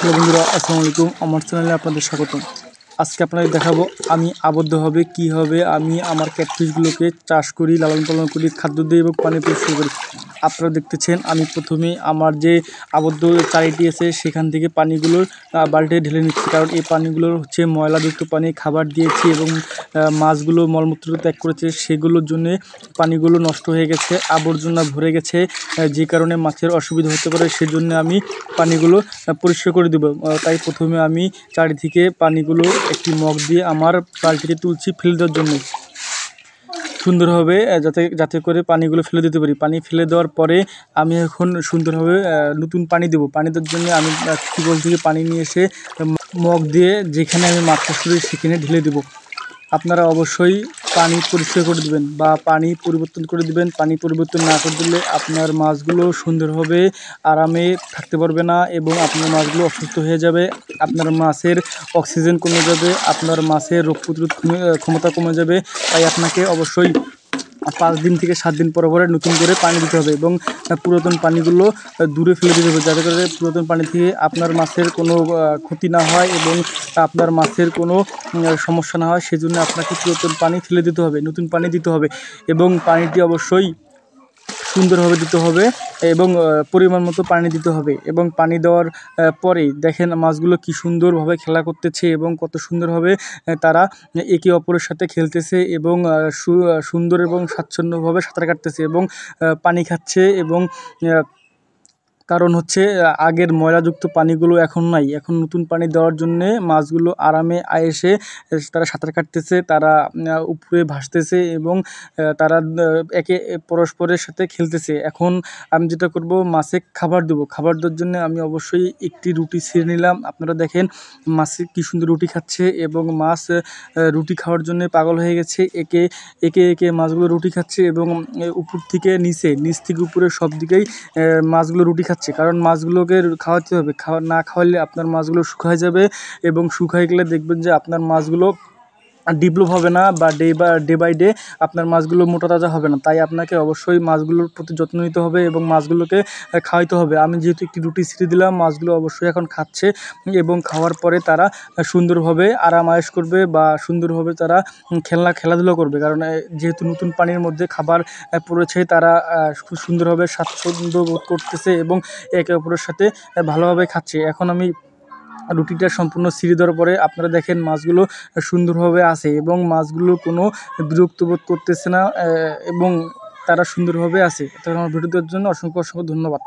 Hello বন্ধুরা, আসসালামু আলাইকুম। আমার চ্যানেলে আপনাদের স্বাগতম। আজকে আপনাদের দেখাবো আমি আবদ্ধভাবে কীভাবে আমি আমার ক্যাটফিশগুলোকে চাষ করি, লালন পালন করি, খাদ্য দিই এবং পানি পরিষ্কার করি। আপনারা দেখতেছেন আমি প্রথমে আমার যে আবদ্ধ চারিটি আছে সেখান থেকে পানিগুলোর বালতিতে ঢেলে নিচ্ছি, কারণ এই পানিগুলোর হচ্ছে ময়লাযুক্ত পানি। খাবার দিয়েছি এবং মাছগুলো মলমূত্র ত্যাগ করেছে, সেগুলোর জন্যে পানিগুলো নষ্ট হয়ে গেছে, আবর্জনা ভরে গেছে, যে কারণে মাছের অসুবিধা হতে পারে। সেজন্য আমি পানিগুলো পরিষ্কার করে দেবো। তাই প্রথমে আমি চারি থেকে পানিগুলো একটি মগ দিয়ে আমার বালতিতে তুলছি ফেলে দেওয়ার জন্য সুন্দরভাবে, যাতে করে পানিগুলো ফেলে দিতে পারি। পানি ফেলে দেওয়ার পরে আমি এখন সুন্দরভাবে নতুন পানি দেবো। পানি দেওয়ার জন্য আমি টিউবওয়েল থেকে পানি নিয়ে এসে মগ দিয়ে যেখানে আমি মাছ চাষ করি সেখানে ঢেলে দেবো। আপনারা অবশ্যই পানি পরিষ্কার করে দেবেন বা পানি পরিবর্তন করে দেবেন। পানি পরিবর্তন না করে দিলে আপনার মাছগুলো সুন্দরভাবে আরামে থাকতে পারবে না এবং আপনার মাছগুলো অসুস্থ হয়ে যাবে। আপনার মাছের অক্সিজেন কমে যাবে, আপনার মাছের রোগ প্রতিরোধ ক্ষমতা কমে যাবে। তাই আপনাকে অবশ্যই 5 দিন থেকে 7 দিন পরে পরে নতুন করে পানি দিতে হবে এবং পুরাতন পানিগুলো দূরে ফেলে দিতে হবে, যাতে করে পুরাতন পানি থেকে আপনার মাছের কোনো ক্ষতি না হয় এবং আপনার মাছের কোনো সমস্যা না হয়। সেজন্য আপনাকে পুরাতন পানি ফেলে দিতে হবে, নতুন পানি দিতে হবে এবং পানিটি অবশ্যই সুন্দরভাবে দিতে হবে এবং পরিমাণ মতো পানি দিতে হবে। এবং পানি দেওয়ার পরেই দেখেন মাছগুলো কি সুন্দরভাবে খেলা করতেছে এবং কত সুন্দরভাবে তারা একে অপরের সাথে খেলতেছে এবং সুন্দর এবং স্বাচ্ছন্দ্যভাবে সাঁতার কাটতেছে এবং পানি খাচ্ছে এবং কারণ হচ্ছে আগের ময়লাযুক্ত পানিগুলো এখন নাই। এখন নতুন পানি দেওয়ার জন্যে মাছগুলো আরামে আয়েসে তারা সাঁতার কাটতেছে, তারা উপরে ভাসতেছে এবং তারা একে পরস্পরের সাথে খেলতেছে। এখন আমি যেটা করব, মাছে খাবার দেবো। খাবার দেওয়ার জন্য আমি অবশ্যই একটি রুটি ছিঁড়ে নিলাম। আপনারা দেখেন মাছে কী সুন্দর রুটি খাচ্ছে এবং মাছ রুটি খাওয়ার জন্যে পাগল হয়ে গেছে। একে একে মাছগুলো রুটি খাচ্ছে এবং উপর থেকে নিচ থেকে উপরে সব দিকেই মাছগুলো রুটি খাচ্ছে, কারণ মাছগুলোকে খাওয়াতে হবে। না খাওয়ালে আপনার মাছগুলো শুকায় যাবে এবং শুকায় গেলে দেখবেন যে আপনার মাছগুলো ডেভেলপ হবে না বা ডে বাই ডে আপনার মাছগুলো মোটা তাজা হবে না। তাই আপনাকে অবশ্যই মাছগুলোর প্রতি যত্ন নিতে হবে এবং মাছগুলোকে খাওয়াইতে হবে। আমি যেহেতু একটি রুটি ছিঁড়ে দিলাম, মাছগুলো অবশ্যই এখন খাচ্ছে এবং খাওয়ার পরে তারা সুন্দরভাবে আরাম আয়েশ করবে বা সুন্দরভাবে তারা খেলাধুলা করবে, কারণ যেহেতু নতুন পানির মধ্যে খাবার পড়েছে, তারা খুব সুন্দরভাবে স্বাচ্ছন্দ্য বোধ করতেছে এবং একে অপরের সাথে ভালোভাবে খাচ্ছে। এখন আমি রুটিটা সম্পূর্ণ ছিঁড়ে দেওয়ার পরে আপনারা দেখেন মাছগুলো সুন্দরভাবে আছে এবং মাছগুলো কোনো বিরক্ত বোধ করতেছে না এবং তারা সুন্দরভাবে আছে। তো আমার ভিডিও দেওয়ার জন্য অসংখ্য ধন্যবাদ।